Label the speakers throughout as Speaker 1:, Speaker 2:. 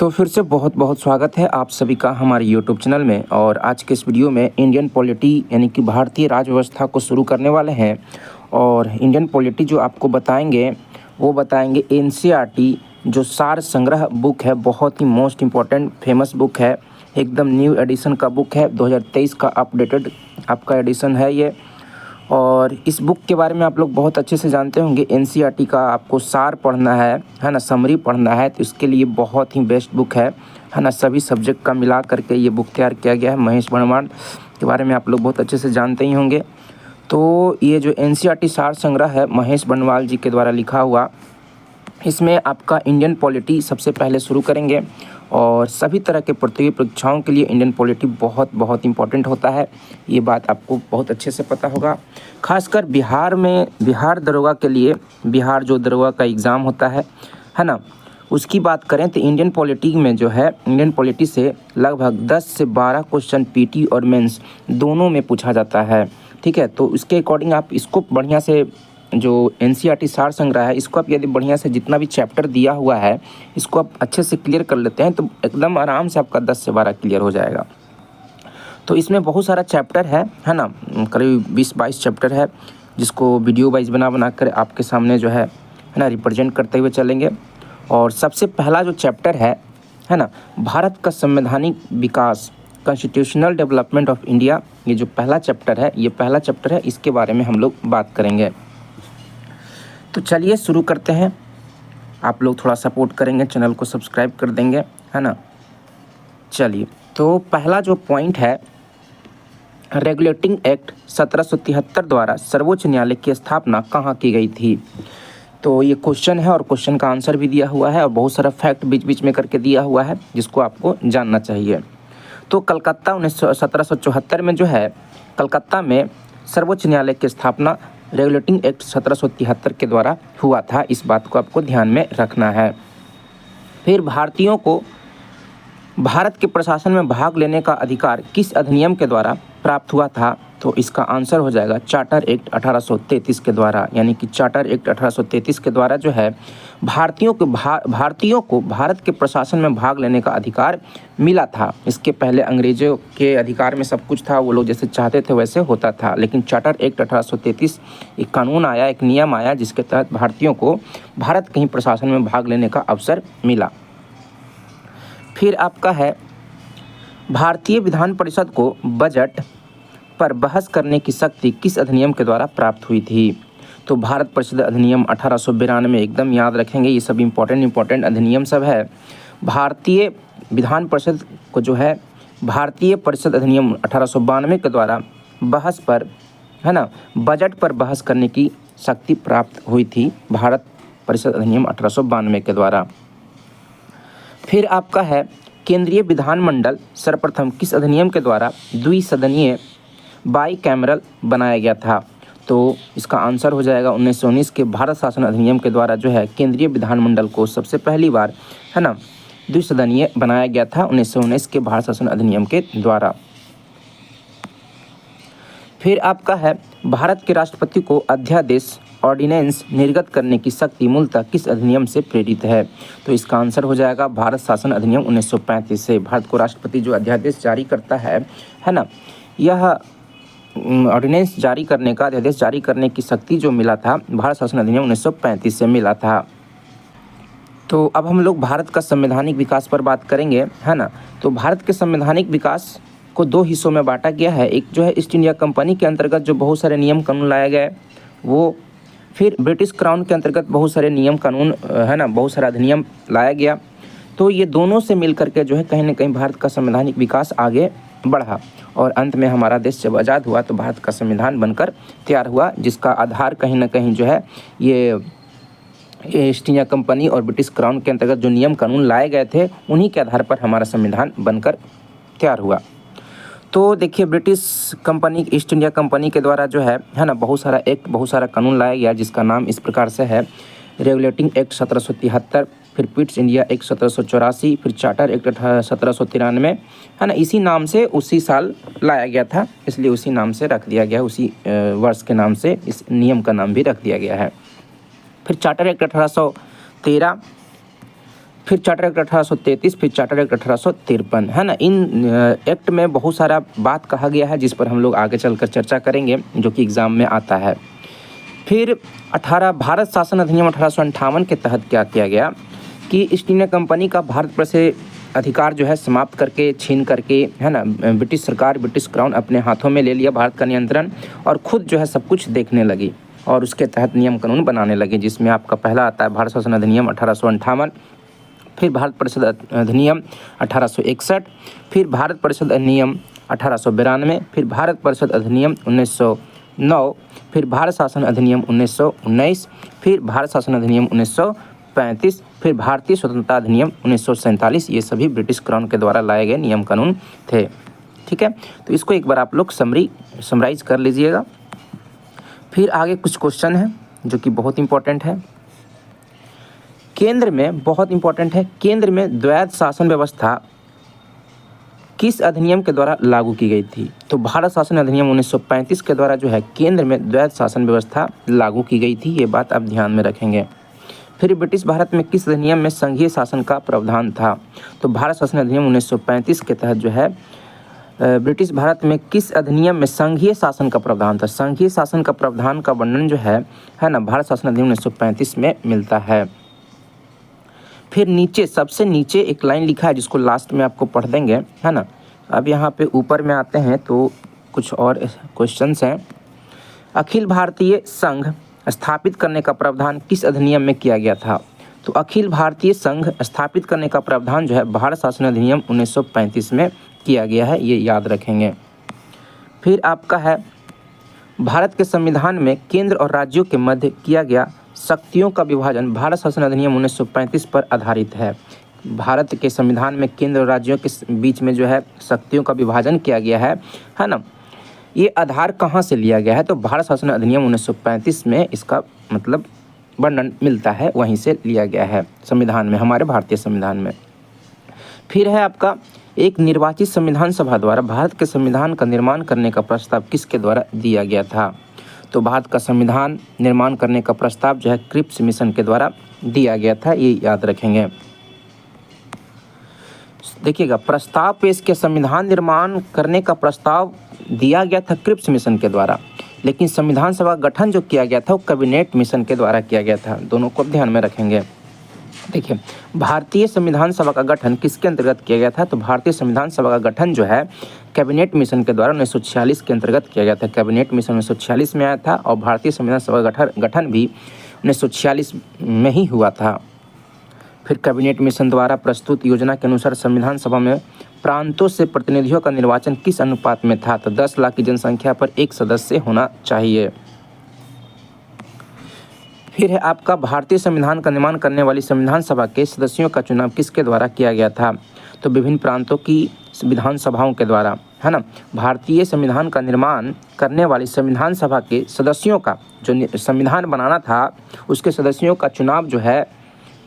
Speaker 1: तो फिर से बहुत बहुत स्वागत है आप सभी का हमारे यूट्यूब चैनल में। और आज के इस वीडियो में इंडियन पॉलिटी यानी कि भारतीय राज्य व्यवस्था को शुरू करने वाले हैं। और इंडियन पॉलिटी जो आपको बताएंगे वो बताएंगे एनसीईआरटी जो सार संग्रह बुक है, बहुत ही मोस्ट इम्पॉर्टेंट फेमस बुक है, एकदम न्यू एडिशन का बुक है, 2023 का अपडेटेड आपका एडिशन है ये। और इस बुक के बारे में आप लोग बहुत अच्छे से जानते होंगे। एनसीईआरटी का आपको सार पढ़ना है ना, समरी पढ़ना है, तो इसके लिए बहुत ही बेस्ट बुक है ना। सभी सब्जेक्ट का मिला करके ये बुक तैयार किया गया है। महेश वर्मा के बारे में आप लोग बहुत अच्छे से जानते ही होंगे। तो ये जो एनसीईआरटी सार संग्रह है महेश बनवाल जी के द्वारा लिखा हुआ, इसमें आपका इंडियन पॉलिटी सबसे पहले शुरू करेंगे। और सभी तरह के प्रतियोगी परीक्षाओं के लिए इंडियन पॉलिटी बहुत बहुत इम्पोर्टेंट होता है, ये बात आपको बहुत अच्छे से पता होगा। खासकर बिहार में, बिहार दरोगा के लिए, बिहार जो दरोगा का एग्ज़ाम होता है ना, उसकी बात करें तो इंडियन पॉलिटी में जो है, इंडियन पॉलिटी से लगभग 10 से 12 क्वेश्चन पीटी और मेंस दोनों में पूछा जाता है। ठीक है, तो इसके अकॉर्डिंग आप इसको बढ़िया से, जो एनसीईआरटी सार संग्रह है, इसको आप यदि बढ़िया से जितना भी चैप्टर दिया हुआ है इसको आप अच्छे से क्लियर कर लेते हैं तो एकदम आराम से आपका 10 से 12 क्लियर हो जाएगा। तो इसमें बहुत सारा चैप्टर है ना, करीब 20-22 चैप्टर है, जिसको वीडियो वाइज बना कर आपके सामने जो है ना रिप्रेजेंट करते हुए चलेंगे। और सबसे पहला जो चैप्टर है ना, भारत का संवैधानिक विकास, कॉन्स्टिट्यूशनल डेवलपमेंट ऑफ इंडिया, ये जो पहला चैप्टर है, ये पहला चैप्टर है, इसके बारे में हम लोग बात करेंगे। तो चलिए शुरू करते हैं। आप लोग थोड़ा सपोर्ट करेंगे, चैनल को सब्सक्राइब कर देंगे, है ना। चलिए, तो पहला जो पॉइंट है, रेगुलेटिंग एक्ट 1773 द्वारा सर्वोच्च न्यायालय की स्थापना कहाँ की गई थी। तो ये क्वेश्चन है और क्वेश्चन का आंसर भी दिया हुआ है और बहुत सारा फैक्ट बीच बीच में करके दिया हुआ है जिसको आपको जानना चाहिए। तो कलकत्ता 1774 में जो है, कलकत्ता में सर्वोच्च न्यायालय की स्थापना रेगुलेटिंग एक्ट 1773 के द्वारा हुआ था, इस बात को आपको ध्यान में रखना है। फिर भारतीयों को भारत के प्रशासन में भाग लेने का अधिकार किस अधिनियम के द्वारा प्राप्त हुआ था। तो इसका आंसर हो जाएगा चार्टर एक्ट 1833 के द्वारा, यानी कि चार्टर एक्ट 1833 के द्वारा जो है भारतीयों को भारत के प्रशासन में भाग लेने का अधिकार मिला था। इसके पहले अंग्रेजों के अधिकार में सब कुछ था, वो लोग जैसे चाहते थे वैसे होता था, लेकिन चार्टर एक्ट 1833 एक कानून आया, एक नियम आया, जिसके तहत भारतीयों को भारत के ही प्रशासन में भाग लेने का अवसर मिला। फिर आपका है, भारतीय विधान परिषद को बजट पर बहस करने की शक्ति किस अधिनियम के द्वारा प्राप्त हुई थी। तो भारत परिषद अधिनियम 1892, एकदम याद रखेंगे, ये सब इम्पोर्टेंट अधिनियम सब है। भारतीय विधान परिषद को जो है भारतीय परिषद अधिनियम 1892 के द्वारा बहस पर, है ना, बजट पर बहस करने की शक्ति प्राप्त हुई थी, भारत परिषद अधिनियम 1892 के द्वारा। फिर आपका है, केंद्रीय विधानमंडल सर्वप्रथम किस अधिनियम के द्वारा द्विसदनीय बाई कैमरल बनाया गया था। तो इसका आंसर हो जाएगा 1919 के भारत शासन अधिनियम के द्वारा जो है केंद्रीय विधानमंडल को सबसे पहली बार, है ना, द्विसदनीय बनाया गया था 1919 के भारत शासन अधिनियम के द्वारा। फिर आपका है, भारत के राष्ट्रपति को अध्यादेश ऑर्डिनेंस निर्गत करने की शक्ति मूलतः किस अधिनियम से प्रेरित है। तो इसका आंसर हो जाएगा भारत शासन अधिनियम 1935 से। भारत को राष्ट्रपति जो अध्यादेश जारी करता है ना, यह ऑर्डिनेंस जारी करने का, अध्यादेश जारी करने की शक्ति जो मिला था भारत शासन अधिनियम 1935 से मिला था। तो अब हम लोग भारत का संवैधानिक विकास पर बात करेंगे, है ना। तो भारत के संवैधानिक विकास को दो हिस्सों में बांटा गया है। एक जो है ईस्ट इंडिया कंपनी के अंतर्गत जो बहुत सारे नियम कानून लाए गए वो, फिर ब्रिटिश क्राउन के अंतर्गत बहुत सारे नियम कानून, है ना, बहुत सारा अधिनियम लाया गया। तो ये दोनों से मिल करके जो है कहीं ना कहीं भारत का संवैधानिक विकास आगे बढ़ा और अंत में हमारा देश जब आज़ाद हुआ तो भारत का संविधान बनकर तैयार हुआ, जिसका आधार कहीं ना कहीं जो है ये ईस्ट इंडिया कंपनी और ब्रिटिश क्राउन के अंतर्गत जो नियम कानून लाए गए थे उन्हीं के आधार पर हमारा संविधान बनकर तैयार हुआ। तो देखिए, British company, east India company के द्वारा जो है ना, बहुत सारा कानून लाया गया, जिसका नाम इस प्रकार से है, रेगुलेटिंग एक्ट 1773, फिर पिट्स इंडिया एक्ट 1784, फिर चार्टर एक्ट 1793, है ना। इसी नाम से उसी साल लाया गया था, इसलिए उसी नाम से रख दिया गया, उसी वर्ष के नाम से इस नियम का नाम भी रख दिया गया है। फिर चार्टर एक्ट 1813 फिर चार्टर एक्ट 1833, फिर चार्टर एक्ट 1853, है ना। इन एक्ट में बहुत सारा बात कहा गया है जिस पर हम लोग आगे चलकर चर्चा करेंगे, जो कि एग्ज़ाम में आता है। फिर भारत शासन अधिनियम 1858 के तहत क्या किया गया कि ईस्ट इंडिया कंपनी का भारत पर से अधिकार जो है समाप्त करके, छीन करके, है ना, ब्रिटिश सरकार, ब्रिटिश क्राउन अपने हाथों में ले लिया भारत का नियंत्रण और खुद जो है सब कुछ देखने लगी और उसके तहत नियम कानून बनाने लगे, जिसमें आपका पहला आता है भारत शासन अधिनियम 1858, फिर भारत परिषद अधिनियम 1861, फिर भारत परिषद अधिनियम 1892, फिर भारत परिषद अधिनियम 1909, फिर भारत शासन अधिनियम 1919, फिर भारत शासन अधिनियम 1935, फिर भारतीय स्वतंत्रता अधिनियम 1947। ये सभी ब्रिटिश क्राउन के द्वारा लाए गए नियम कानून थे। ठीक है, तो इसको एक बार आप लोग समराइज कर लीजिएगा। फिर आगे कुछ क्वेश्चन है जो कि बहुत इंपॉर्टेंट है। केंद्र में बहुत इंपॉर्टेंट है, केंद्र में द्वैध शासन व्यवस्था किस अधिनियम के द्वारा लागू की गई थी? तो भारत शासन अधिनियम 1935 के द्वारा जो है केंद्र में द्वैध शासन व्यवस्था लागू की गई थी, ये बात आप ध्यान में रखेंगे। फिर ब्रिटिश भारत में किस अधिनियम में संघीय शासन का प्रावधान था? तो भारत शासन अधिनियम 1935 के तहत जो है ब्रिटिश भारत में किस अधिनियम में संघीय शासन का प्रावधान था? संघीय शासन का प्रावधान का वर्णन जो है ना, भारत शासन अधिनियम 1935 में मिलता है। फिर नीचे, सबसे नीचे एक लाइन लिखा है जिसको लास्ट में आपको पढ़ देंगे, है ना। अब यहाँ पे ऊपर में आते हैं तो कुछ और क्वेश्चंस हैं। अखिल भारतीय संघ स्थापित करने का प्रावधान किस अधिनियम में किया गया था? तो अखिल भारतीय संघ स्थापित करने का प्रावधान जो है भारत शासन अधिनियम 1935 में किया गया है, ये याद रखेंगे। फिर आपका है भारत के संविधान में केंद्र और राज्यों के मध्य किया गया शक्तियों का विभाजन भारत शासन अधिनियम 1935 पर आधारित है। भारत के संविधान में केंद्र और राज्यों के बीच में जो है शक्तियों का विभाजन किया गया है ना। ये आधार कहाँ से लिया गया है? तो भारत शासन अधिनियम 1935 में इसका मतलब वर्णन मिलता है, वहीं से लिया गया है संविधान में, हमारे भारतीय संविधान में। फिर है आपका एक निर्वाचित संविधान सभा द्वारा भारत के संविधान का निर्माण करने का प्रस्ताव किसके द्वारा दिया गया था? तो भारत का संविधान निर्माण करने का प्रस्ताव जो है क्रिप्स मिशन के द्वारा दिया गया था, ये याद रखेंगे। देखिएगा, प्रस्ताव पेश के संविधान निर्माण करने का प्रस्ताव दिया गया था क्रिप्स मिशन के द्वारा, लेकिन संविधान सभा गठन जो किया गया था वो कैबिनेट मिशन के द्वारा किया गया था। दोनों को ध्यान में रखेंगे। देखिए, भारतीय संविधान सभा का गठन किसके अंतर्गत किया गया था? तो भारतीय संविधान सभा का गठन जो है कैबिनेट मिशन के द्वारा 1946 के अंतर्गत किया गया था। कैबिनेट मिशन 1946 में आया था और भारतीय संविधान सभा गठन भी 1946 में ही हुआ था। फिर कैबिनेट मिशन द्वारा प्रस्तुत योजना के अनुसार संविधान सभा में प्रांतों से प्रतिनिधियों का निर्वाचन किस अनुपात में था? तो 10 लाख की जनसंख्या पर एक सदस्य होना चाहिए। फिर है आपका भारतीय संविधान का निर्माण करने वाली संविधान सभा के सदस्यों का चुनाव किसके द्वारा किया गया था? तो विभिन्न प्रांतों की विधान सभाओं के द्वारा, है ना। भारतीय संविधान का निर्माण करने वाली संविधान सभा के सदस्यों का, जो संविधान बनाना था उसके सदस्यों का चुनाव जो है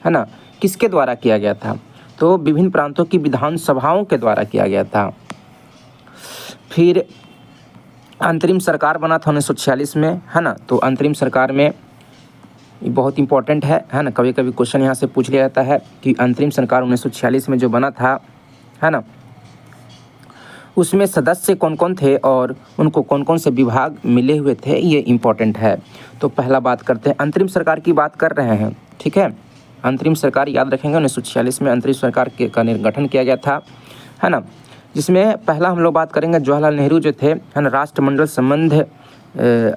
Speaker 1: ना, किसके द्वारा किया गया था? तो विभिन्न प्रांतों की विधान सभाओं के द्वारा किया गया था। फिर अंतरिम सरकार बना था 1946 में, है ना। तो अंतरिम सरकार में बहुत इंपॉर्टेंट है ना, कभी कभी क्वेश्चन यहाँ से पूछ लिया जाता है कि अंतरिम सरकार 1946 में जो बना था, है ना, उसमें सदस्य कौन कौन थे और उनको कौन कौन से विभाग मिले हुए थे, ये इम्पॉर्टेंट है। तो पहला बात करते हैं, अंतरिम सरकार की बात कर रहे हैं, ठीक है। अंतरिम सरकार याद रखेंगे, 1946 में अंतरिम सरकार का गठन किया गया था, है ना, जिसमें पहला हम लोग बात करेंगे जवाहरलाल नेहरू जो थे, है ना, राष्ट्रमंडल संबंध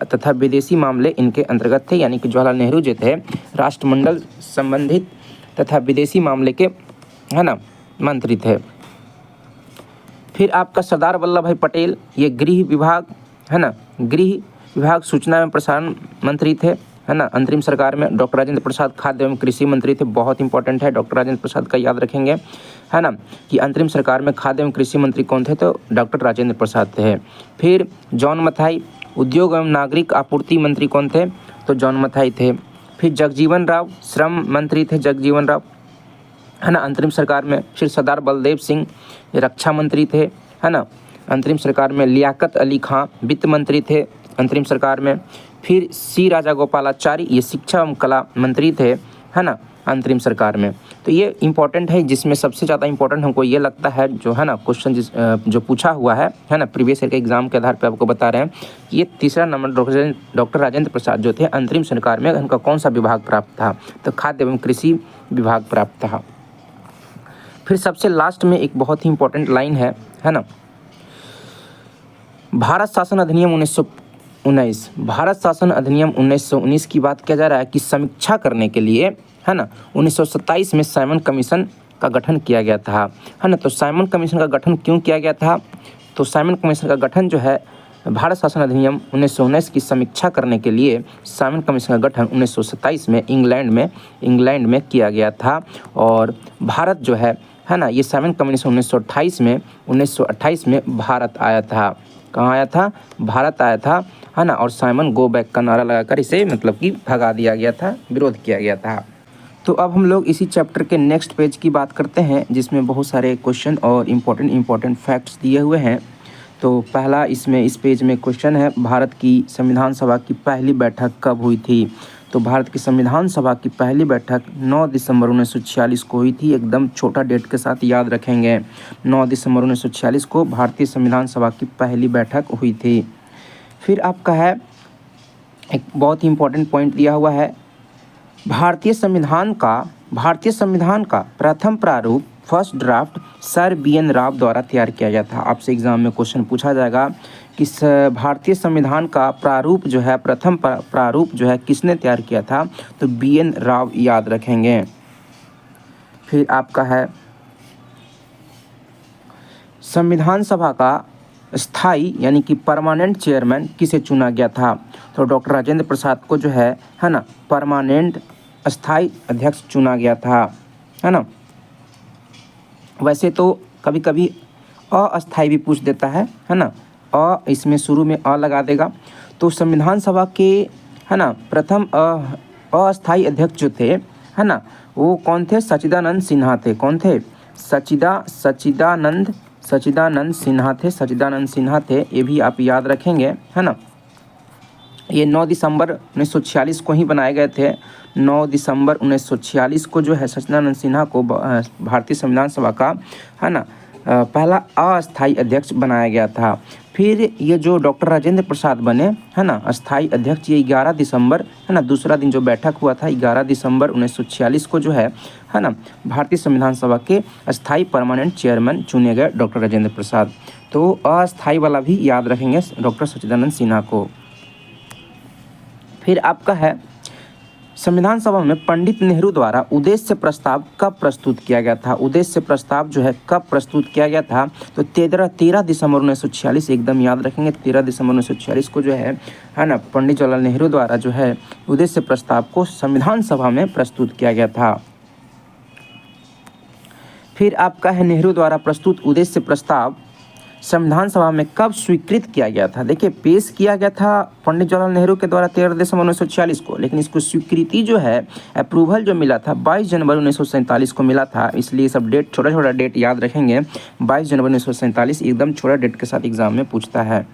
Speaker 1: तथा विदेशी मामले इनके अंतर्गत थे, यानी कि जवाहरलाल नेहरू जो थे राष्ट्रमंडल संबंधित तथा विदेशी मामले के, है ना, मंत्री थे। फिर आपका सरदार वल्लभ भाई पटेल, ये गृह विभाग, है ना, गृह विभाग सूचना एवं प्रसारण मंत्री थे, है ना, अंतरिम सरकार में। डॉक्टर राजेंद्र प्रसाद खाद्य एवं कृषि मंत्री थे, बहुत इंपॉर्टेंट है, डॉक्टर राजेंद्र प्रसाद का याद रखेंगे, है ना, कि अंतरिम सरकार में खाद्य एवं कृषि मंत्री कौन थे? तो डॉक्टर राजेंद्र प्रसाद थे। फिर जॉन मथाई, उद्योग एवं नागरिक आपूर्ति मंत्री कौन थे? तो जॉन मथाई थे। फिर जगजीवन राव, श्रम मंत्री थे जगजीवन राव, है ना, अंतरिम सरकार में। फिर सरदार बलदेव सिंह रक्षा मंत्री थे, है ना, अंतरिम सरकार में। लियाकत अली खां वित्त मंत्री थे अंतरिम सरकार में। फिर सी राजा गोपालाचारी, ये शिक्षा एवं कला मंत्री थे, है ना, अंतरिम सरकार में। तो ये इम्पोर्टेंट है, जिसमें सबसे ज़्यादा इम्पोर्टेंट हमको ये लगता है जो है ना क्वेश्चन जो पूछा हुआ है ना प्रीवियस ईयर के एग्जाम के आधार पर आपको बता रहे हैं कि ये तीसरा नंबर डॉक्टर राजेंद्र प्रसाद जो थे अंतरिम सरकार में उनका कौन सा विभाग प्राप्त था, तो खाद्य एवं कृषि विभाग प्राप्त था। फिर सबसे लास्ट में एक बहुत ही इंपॉर्टेंट लाइन है ना, भारत शासन अधिनियम 1919, भारत शासन अधिनियम 1919 की बात किया जा रहा है कि समीक्षा करने के लिए है ना 1927 में साइमन कमीशन का गठन किया गया था, है ना। तो साइमन कमीशन का गठन क्यों किया गया था, तो साइमन कमीशन का गठन जो है भारत शासन अधिनियम 1919 की समीक्षा करने के लिए साइमन कमीशन का गठन 1927 में इंग्लैंड में किया गया था। और भारत जो है ना ये साइमन कमीशन 1928 में भारत आया था। कहाँ आया था, भारत आया था, है ना। और साइमन गो बैक का नारा लगाकर इसे मतलब कि भगा दिया गया था, विरोध किया गया था। तो अब हम लोग इसी चैप्टर के नेक्स्ट पेज की बात करते हैं, जिसमें बहुत सारे क्वेश्चन और इम्पोर्टेंट फैक्ट्स दिए हुए हैं। तो पहला इसमें इस पेज में क्वेश्चन है, भारत की संविधान सभा की पहली बैठक कब हुई थी। तो भारत की संविधान सभा की पहली बैठक 9 दिसंबर 1946 को हुई थी। एकदम छोटा डेट के साथ याद रखेंगे, 9 दिसंबर 1946 को भारतीय संविधान सभा की पहली बैठक हुई थी। फिर आपका है एक बहुत ही इम्पोर्टेंट पॉइंट दिया हुआ है, भारतीय संविधान का प्रथम प्रारूप first draft sir BN Rao द्वारा तैयार किया गया था। आपसे एग्जाम में क्वेश्चन पूछा जाएगा कि भारतीय संविधान का प्रारूप जो है प्रथम प्रारूप जो है किसने तैयार किया था, तो BN राव याद रखेंगे। फिर आपका है संविधान सभा का स्थायी यानी कि परमानेंट चेयरमैन किसे चुना गया था, तो डॉक्टर राजेंद्र प्रसाद को जो है ना परमानेंट अस्थाई अध्यक्ष चुना गया था, है ना। वैसे तो कभी कभी अस्थाई भी पूछ देता है ना, इसमें शुरू में लगा देगा। तो संविधान सभा के है ना प्रथम अस्थाई अध्यक्ष जो थे है ना वो कौन थे, सच्चिदानंद सिन्हा थे। कौन थे, सच्चिदानंद सिन्हा थे। ये भी आप याद रखेंगे, है ना। ये 9 दिसंबर 1946 को ही बनाए गए थे। 9 दिसंबर 1946 को जो है सच्चिदानंद सिन्हा को भारतीय संविधान सभा का है ना पहला अस्थाई अध्यक्ष बनाया गया था। फिर ये जो डॉक्टर राजेंद्र प्रसाद बने है ना अस्थाई अध्यक्ष, ये 11 दिसंबर है ना दूसरा दिन जो बैठक हुआ था 11 दिसंबर 1946 को जो है ना भारतीय संविधान सभा के अस्थाई परमानेंट चेयरमैन चुने गए डॉक्टर राजेंद्र प्रसाद। तो अस्थाई वाला भी याद रखेंगे डॉक्टर सच्चिदानंद सिन्हा को। फिर आपका है संविधान सभा में पंडित नेहरू द्वारा उद्देश्य प्रस्ताव कब प्रस्तुत किया गया था। उद्देश्य प्रस्ताव जो है कब प्रस्तुत किया गया था, तो 13 दिसंबर 1946 एकदम याद रखेंगे। 13 दिसंबर 1946 को जो है ना पंडित जवाहरलाल नेहरू द्वारा जो है उद्देश्य प्रस्ताव को संविधान सभा में प्रस्तुत किया गया था। फिर आपका है नेहरू द्वारा प्रस्तुत उद्देश्य प्रस्ताव संविधान सभा में कब स्वीकृत किया गया था। देखिए पेश किया गया था पंडित जवाहरलाल नेहरू के द्वारा 13 दिसंबर 1946 को, लेकिन इसको स्वीकृति जो है अप्रूवल जो मिला था 22 जनवरी 1947 को मिला था। इसलिए सब डेट छोटा डेट याद रखेंगे। 22 जनवरी 1947 एकदम छोटा डेट के साथ एग्जाम में पूछता है।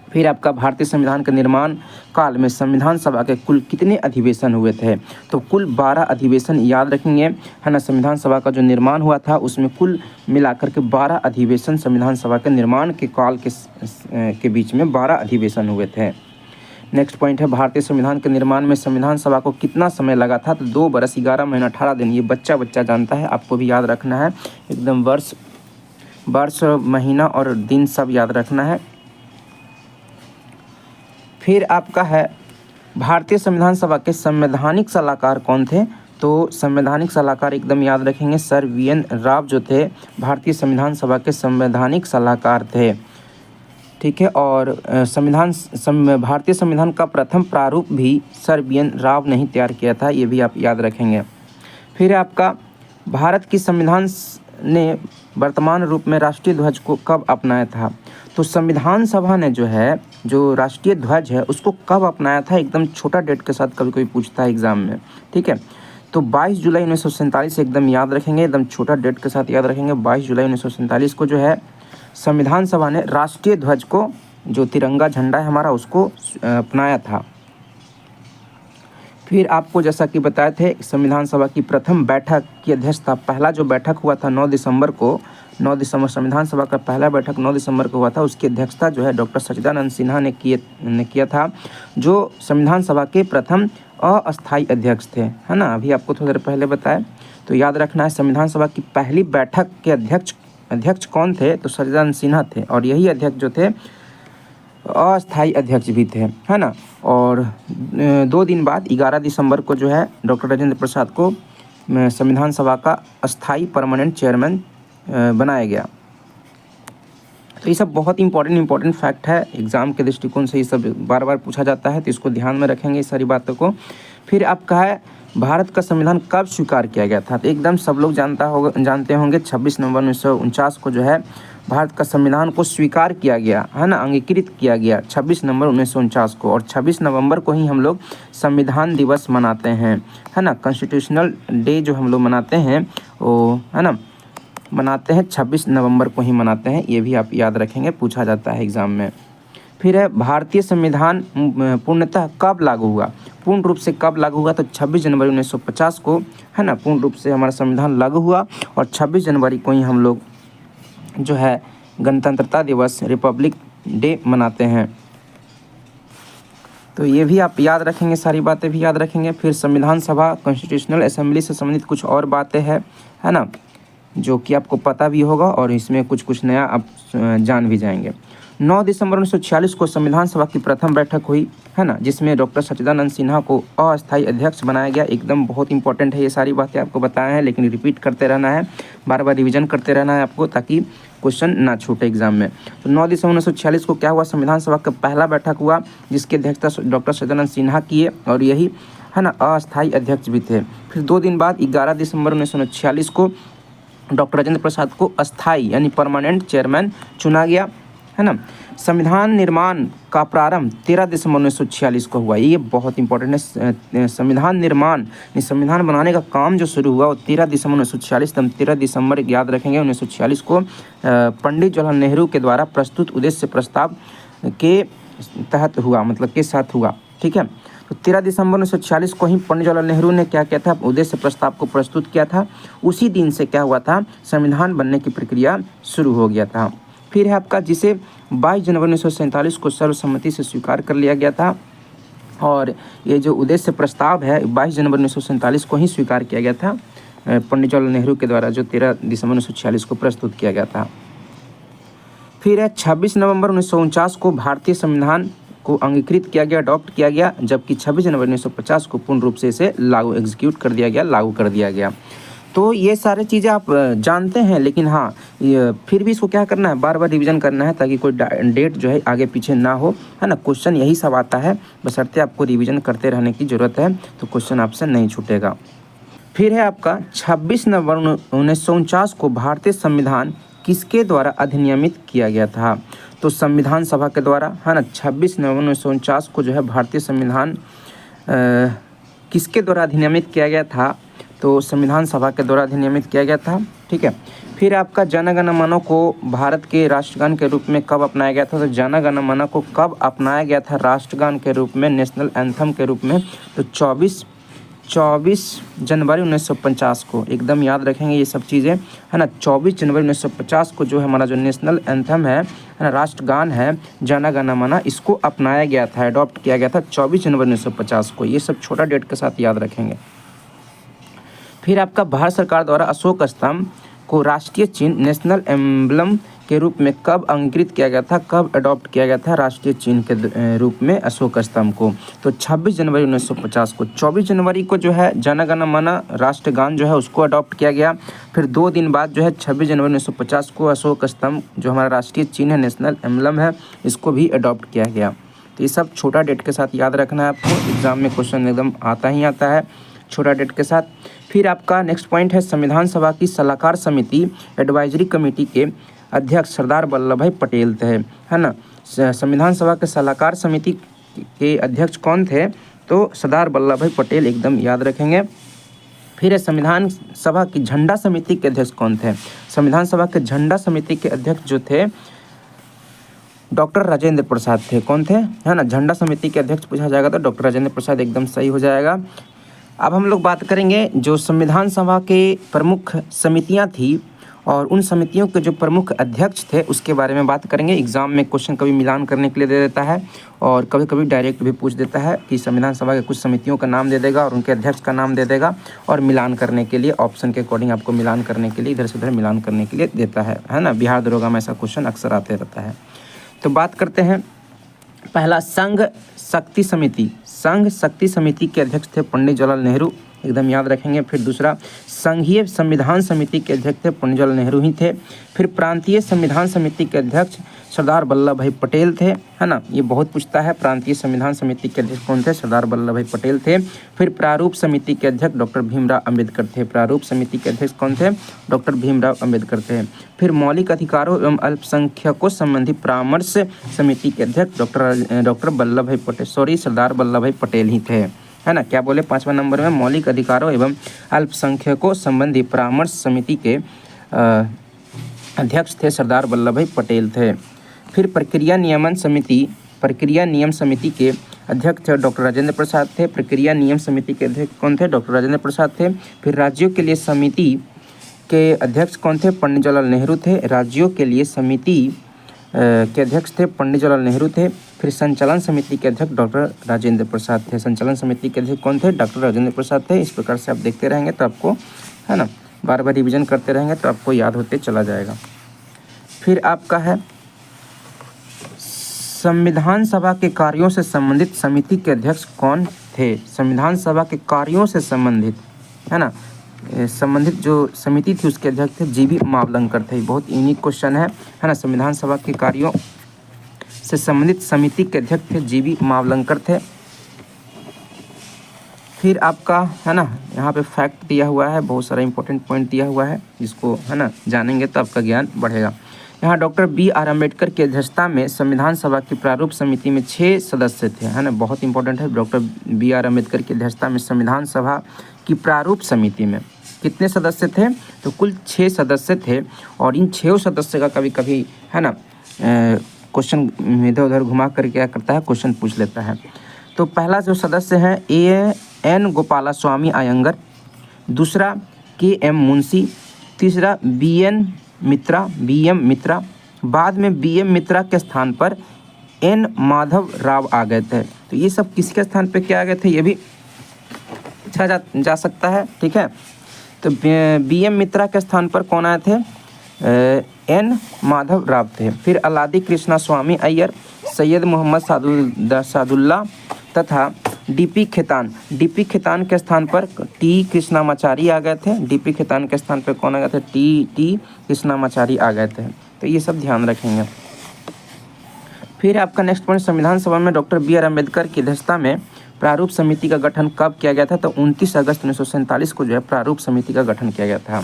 Speaker 1: फिर आपका भारतीय संविधान के निर्माण काल में संविधान सभा के कुल कितने अधिवेशन हुए थे, तो कुल 12 अधिवेशन याद रखेंगे, है ना। संविधान सभा का जो निर्माण हुआ था उसमें कुल मिलाकर के 12 अधिवेशन संविधान सभा के निर्माण के काल के बीच में 12 अधिवेशन हुए थे। नेक्स्ट पॉइंट है भारतीय संविधान के निर्माण में संविधान सभा को कितना समय लगा था, तो 2 बरस 11 महीना 18 दिन। ये बच्चा जानता है, आपको भी याद रखना है एकदम वर्ष महीना और दिन सब याद रखना है। फिर आपका है भारतीय संविधान सभा के संवैधानिक सलाहकार कौन थे, तो संवैधानिक सलाहकार एकदम याद रखेंगे सर BN राव जो थे भारतीय संविधान सभा के संवैधानिक सलाहकार थे, ठीक है। और भारतीय संविधान का प्रथम प्रारूप भी सर BN राव ने ही तैयार किया था, ये भी आप याद रखेंगे। फिर आपका भारत की संविधान ने वर्तमान रूप में राष्ट्रीय ध्वज को कब अपनाया था, तो संविधान सभा ने जो राष्ट्रीय ध्वज है उसको कब अपनाया था, एकदम छोटा डेट के साथ कभी कोई पूछता है एग्जाम में, ठीक है। तो 22 जुलाई 1947 एकदम याद रखेंगे, एकदम छोटा डेट के साथ याद रखेंगे। 22 जुलाई 1947 को जो है संविधान सभा ने राष्ट्रीय ध्वज को, जो तिरंगा झंडा है हमारा, उसको अपनाया था। फिर आपको जैसा कि बताए थे संविधान सभा की प्रथम बैठक की अध्यक्षता, पहला जो बैठक हुआ था 9 दिसंबर को, 9 दिसंबर संविधान सभा का पहला बैठक 9 दिसंबर को हुआ था। उसकी अध्यक्षता जो है डॉक्टर सच्चिदानंद सिन्हा ने किया था, जो संविधान सभा के प्रथम अस्थायी अध्यक्ष थे, है ना। अभी आपको थोड़ी देर पहले बताया, तो याद रखना है संविधान सभा की पहली बैठक के अध्यक्ष कौन थे, तो सच्चिदानंद सिन्हा थे, और यही अध्यक्ष जो थे अस्थायी अध्यक्ष भी थे, है ना। और 2 दिन बाद 11 दिसंबर को जो है डॉक्टर राजेंद्र प्रसाद को संविधान सभा का अस्थायी परमानेंट चेयरमैन बनाया गया। तो ये सब बहुत इंपॉर्टेंट फैक्ट है, एग्जाम के दृष्टिकोण से ये सब बार बार पूछा जाता है, तो इसको ध्यान में रखेंगे इस सारी बातों को। फिर आपका है भारत का संविधान कब स्वीकार किया गया था, तो एकदम सब लोग जानते होंगे 26 नवंबर 1949 को जो है भारत का संविधान को स्वीकार किया गया, है ना, अंगीकृत किया गया 26 नवंबर 1949 को। और 26 नवंबर को ही हम लोग संविधान दिवस मनाते हैं, है ना। कॉन्स्टिट्यूशनल डे जो हम लोग मनाते हैं वो, है ना, मनाते हैं 26 नवंबर को ही मनाते हैं, ये भी आप याद रखेंगे, पूछा जाता है एग्ज़ाम में। फिर है भारतीय संविधान पूर्णतः कब लागू हुआ, पूर्ण रूप से कब लागू हुआ, तो 26 जनवरी 1950 को, है ना, पूर्ण रूप से हमारा संविधान लागू हुआ। और 26 जनवरी को ही हम लोग जो है गणतंत्रता दिवस, रिपब्लिक डे मनाते हैं। तो ये भी आप याद रखेंगे, सारी बातें भी याद रखेंगे। फिर संविधान सभा कॉन्स्टिट्यूशनल असेंबली से संबंधित कुछ और बातें हैं, है ना, जो कि आपको पता भी होगा और इसमें कुछ नया आप जान भी जाएंगे। 9 दिसंबर 1946 को संविधान सभा की प्रथम बैठक हुई, है ना, जिसमें डॉक्टर सच्चिदानंद सिन्हा को अस्थायी अध्यक्ष बनाया गया। एकदम बहुत इंपॉर्टेंट है, ये सारी बातें आपको बताए हैं, लेकिन रिपीट करते रहना है, बार बार रिवीजन करते रहना है आपको, ताकि क्वेश्चन ना छूटे एग्जाम में। तो 9 दिसंबर 1946 को क्या हुआ, संविधान सभा का पहला बैठक हुआ, जिसकी अध्यक्षता डॉक्टर सच्चिदानंद सिन्हा किए, और यही, है ना, अस्थायी अध्यक्ष भी थे। फिर 2 दिन बाद 11 दिसंबर 1946 को डॉक्टर राजेंद्र प्रसाद को अस्थायी यानी परमानेंट चेयरमैन चुना गया, है ना। संविधान निर्माण का प्रारंभ 13 दिसंबर 1946 को हुआ, ये बहुत इंपॉर्टेंट है। संविधान निर्माण, संविधान बनाने का काम जो शुरू हुआ वो 13 दिसंबर 1946, 13 दिसंबर याद रखेंगे 1946 को पंडित जवाहरलाल नेहरू के द्वारा प्रस्तुत उद्देश्य प्रस्ताव के तहत हुआ, मतलब के साथ हुआ, ठीक है। तो 13 दिसंबर 1946 को ही पंडित जवाहरलाल नेहरू ने क्या किया था, उद्देश्य प्रस्ताव को प्रस्तुत किया था। उसी दिन से क्या हुआ था, संविधान बनने की प्रक्रिया शुरू हो गया था। फिर है आपका जिसे 22 जनवरी 1947 को सर्वसम्मति से स्वीकार कर लिया गया था, और ये जो उद्देश्य प्रस्ताव है 22 जनवरी 1947 को ही स्वीकार किया गया था पंडित जवाहरलाल नेहरू के द्वारा, जो 13 दिसंबर 1946 को प्रस्तुत किया गया था। फिर है 26 नवंबर 1949 को भारतीय संविधान को अंगीकृत किया गया, अडॉप्ट किया गया, जबकि 26 जनवरी 1950 को पूर्ण रूप से इसे एग्जीक्यूट कर दिया गया, लागू कर दिया गया। तो ये सारी चीज़ें आप जानते हैं, लेकिन हाँ फिर भी इसको क्या करना है, बार बार रिवीजन करना है, ताकि कोई डेट जो है आगे पीछे ना हो, है ना। क्वेश्चन यही सब आता है, बशर्ते आपको रिवीजन करते रहने की ज़रूरत है, तो क्वेश्चन आपसे नहीं छूटेगा। फिर है आपका 26 नवंबर 1949 को भारतीय संविधान किसके द्वारा अधिनियमित किया गया था, तो संविधान सभा के द्वारा, है ना। 26 नवंबर 1949 को जो है भारतीय संविधान किसके द्वारा अधिनियमित किया गया था, तो संविधान सभा के द्वारा अधिनियमित किया गया था, ठीक है। फिर आपका जन गण मन को भारत के राष्ट्रगान के रूप में कब अपनाया गया था, तो जन गण मन को कब अपनाया गया था राष्ट्रगान के रूप में, नेशनल एंथम के रूप में, तो 24 जनवरी 1950 को, एकदम याद रखेंगे ये सब चीज़ें, है ना। 24 जनवरी 1950 को जो हमारा जो नेशनल एंथम है ना, राष्ट्रगान है जन गण मन, इसको अपनाया गया था, अडॉप्ट किया गया था 24 जनवरी 1950 को। ये सब छोटा डेट के साथ याद रखेंगे। फिर आपका भारत सरकार द्वारा अशोक स्तंभ को राष्ट्रीय चिन्ह, नेशनल एम्बलम के रूप में कब अंगीकृत किया गया था, कब अडॉप्ट किया गया था राष्ट्रीय चिन्ह के रूप में अशोक स्तंभ को, तो 26 जनवरी 1950 को। 24 जनवरी को जो है जन गण मन राष्ट्रगान जो है उसको अडॉप्ट किया गया। फिर 2 दिन बाद जो है 26 जनवरी 1950 को अशोक स्तंभ जो हमारा राष्ट्रीय चिन्ह है, नेशनल एम्बलम है, इसको भी अडॉप्ट किया गया। तो ये सब छोटा डेट के साथ याद रखना है आपको, एग्जाम में क्वेश्चन एकदम आता ही आता है छोटा डेट के साथ। फिर आपका नेक्स्ट पॉइंट है संविधान सभा की सलाहकार समिति एडवाइजरी कमेटी के अध्यक्ष सरदार वल्लभ भाई पटेल थे, है ना। संविधान सभा के सलाहकार समिति के अध्यक्ष कौन थे, तो सरदार वल्लभ भाई पटेल, एकदम याद रखेंगे। फिर है संविधान सभा की झंडा समिति के अध्यक्ष कौन थे, संविधान सभा के झंडा समिति के अध्यक्ष जो थे डॉक्टर राजेंद्र प्रसाद थे। कौन थे, है ना, झंडा समिति के अध्यक्ष पूछा जाएगा तो डॉक्टर राजेंद्र प्रसाद एकदम सही हो जाएगा। अब हम लोग बात करेंगे जो संविधान सभा के प्रमुख समितियां थी और उन समितियों के जो प्रमुख अध्यक्ष थे उसके बारे में बात करेंगे। एग्जाम में क्वेश्चन कभी मिलान करने के लिए दे देता है और कभी कभी डायरेक्ट भी पूछ देता है कि संविधान सभा के कुछ समितियों का नाम दे देगा और उनके अध्यक्ष का नाम दे देगा और मिलान करने के लिए ऑप्शन के अकॉर्डिंग आपको मिलान करने के लिए इधर से उधर मिलान करने के लिए देता है ना। बिहार दरोगा में ऐसा क्वेश्चन अक्सर आते रहता है। तो बात करते हैं, पहला संघ शक्ति समिति। संघ शक्ति समिति के अध्यक्ष थे पंडित जवाहरलाल नेहरू, एकदम याद रखेंगे। फिर दूसरा संघीय संविधान समिति के अध्यक्ष थे पंडित जवाहरलाल नेहरू ही थे। फिर प्रांतीय संविधान समिति के अध्यक्ष सरदार वल्लभ भाई पटेल थे, है ना, ये बहुत पूछता है। प्रांतीय संविधान समिति के अध्यक्ष कौन थे, सरदार वल्लभ भाई पटेल थे। फिर प्रारूप समिति के अध्यक्ष डॉक्टर भीमराव अम्बेडकर थे। प्रारूप समिति के अध्यक्ष कौन थे, डॉक्टर भीमराव अम्बेडकर थे। फिर मौलिक अधिकारों एवं अल्पसंख्यकों संबंधी परामर्श समिति के अध्यक्ष डॉक्टर वल्लभ भाई पटेल, सरदार वल्लभ भाई पटेल ही थे, है ना। क्या बोले, 5वां नंबर में मौलिक अधिकारों एवं अल्पसंख्यकों संबंधी परामर्श समिति के अध्यक्ष थे सरदार वल्लभ भाई पटेल थे। फिर प्रक्रिया नियम समिति के अध्यक्ष डॉक्टर राजेंद्र प्रसाद थे। प्रक्रिया नियम समिति के अध्यक्ष कौन थे, डॉक्टर राजेंद्र प्रसाद थे। फिर राज्यों के लिए समिति के अध्यक्ष कौन थे, पंडित जवाहरलाल नेहरू थे। राज्यों के लिए समिति के अध्यक्ष थे पंडित जवाहरलाल नेहरू थे। फिर संचालन समिति के अध्यक्ष डॉक्टर राजेंद्र प्रसाद थे। संचालन समिति के अध्यक्ष कौन थे, डॉक्टर राजेंद्र प्रसाद थे। इस प्रकार से आप देखते रहेंगे तो आपको, है ना, बार बार रिवीजन करते रहेंगे तो आपको याद होते चला जाएगा। फिर आपका है संविधान सभा के कार्यों से संबंधित समिति के अध्यक्ष कौन थे। संविधान सभा के कार्यों से संबंधित, है ना, संबंधित जो समिति थी उसके अध्यक्ष थे जीबी मावलंकर थे। बहुत यूनिक क्वेश्चन है ना। संविधान सभा के कार्यों से संबंधित समिति के अध्यक्ष थे जीबी मावलंकर थे। फिर आपका, है ना, यहाँ पे फैक्ट दिया हुआ है, बहुत सारा इंपॉर्टेंट पॉइंट दिया हुआ है जिसको, है ना, जानेंगे तो आपका ज्ञान बढ़ेगा। यहाँ डॉक्टर बी.आर. अम्बेडकर की अध्यक्षता में संविधान सभा की प्रारूप समिति में 6 सदस्य थे, है ना, बहुत इंपॉर्टेंट है। Doctor B R. अम्बेडकर की अध्यक्षता में संविधान सभा की प्रारूप समिति में कितने सदस्य थे, तो कुल 6 सदस्य थे। और इन 6 सदस्य का कभी कभी, है ना, क्वेश्चन इधर उधर घुमा कर क्या करता है, क्वेश्चन पूछ लेता है। तो पहला जो सदस्य है A.N. गोपालास्वामी अयंगर, दूसरा K.M. मुंशी, तीसरा B.M. मित्रा, बाद में B.M. मित्रा के स्थान पर N. माधव राव आ गए थे। तो ये सब किसके स्थान पे क्या आ गए थे, ये भी पूछा जा सकता है, ठीक है। तो B.M. मित्रा के स्थान पर कौन आए थे, N. माधव राव थे। फिर अलादी कृष्णा स्वामी अय्यर, सैयद मोहम्मद सादुल्ला तथा D.P. खेतान के स्थान पर T. कृष्णामाचारी आ गए थे। D.P. खेतान के स्थान पर कौन आ गए थे, T. कृष्णामाचारी आ गए थे। तो ये सब ध्यान रखेंगे। फिर आपका नेक्स्ट पॉइंट, संविधान सभा में डॉक्टर बी.आर. अम्बेडकर की अध्यक्षता में प्रारूप समिति का गठन कब किया गया था, तो 29 अगस्त 1947 को जो है प्रारूप समिति का गठन किया गया था,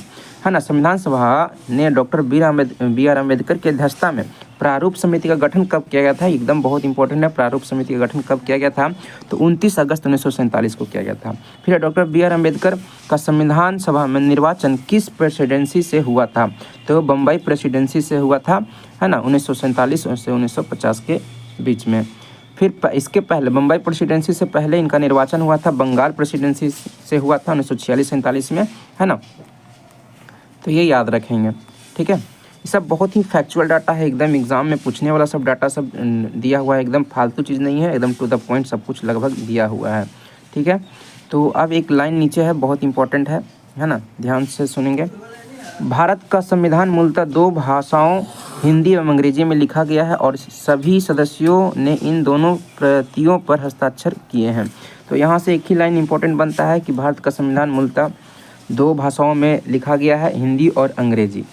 Speaker 1: है ना। संविधान सभा ने डॉक्टर बी.आर. अम्बेडकर की अध्यक्षता में प्रारूप समिति का गठन कब किया गया था, एकदम बहुत इंपॉर्टेंट है। प्रारूप समिति का गठन कब किया गया था, तो 29 अगस्त 1947 को किया गया था। फिर डॉक्टर बी.आर. अम्बेडकर का संविधान सभा में निर्वाचन किस प्रेसिडेंसी से हुआ था, तो बम्बई प्रेसिडेंसी से हुआ था, है ना, 1947 से 1950 के बीच में। फिर इसके पहले बम्बई प्रेसिडेंसी से पहले इनका निर्वाचन हुआ था बंगाल प्रेसिडेंसी से हुआ था 1946-47 में, है ना। तो ये याद रखेंगे, ठीक है। ये सब बहुत ही फैक्चुअल डाटा है, एकदम एग्जाम में पूछने वाला सब डाटा सब दिया हुआ है, एकदम फालतू चीज़ नहीं है, एकदम टू द पॉइंट सब कुछ लगभग दिया हुआ है, ठीक है। तो अब एक लाइन नीचे है, बहुत इंपॉर्टेंट है ना, ध्यान से सुनेंगे। भारत का संविधान मूलतः 2 भाषाओं हिंदी एवं अंग्रेजी में लिखा गया है और सभी सदस्यों ने इन दोनों प्रतियों पर हस्ताक्षर किए हैं। तो यहाँ से एक ही लाइन इंपॉर्टेंट बनता है कि भारत का संविधान मूलतः 2 भाषाओं में लिखा गया है, हिंदी और अंग्रेजी।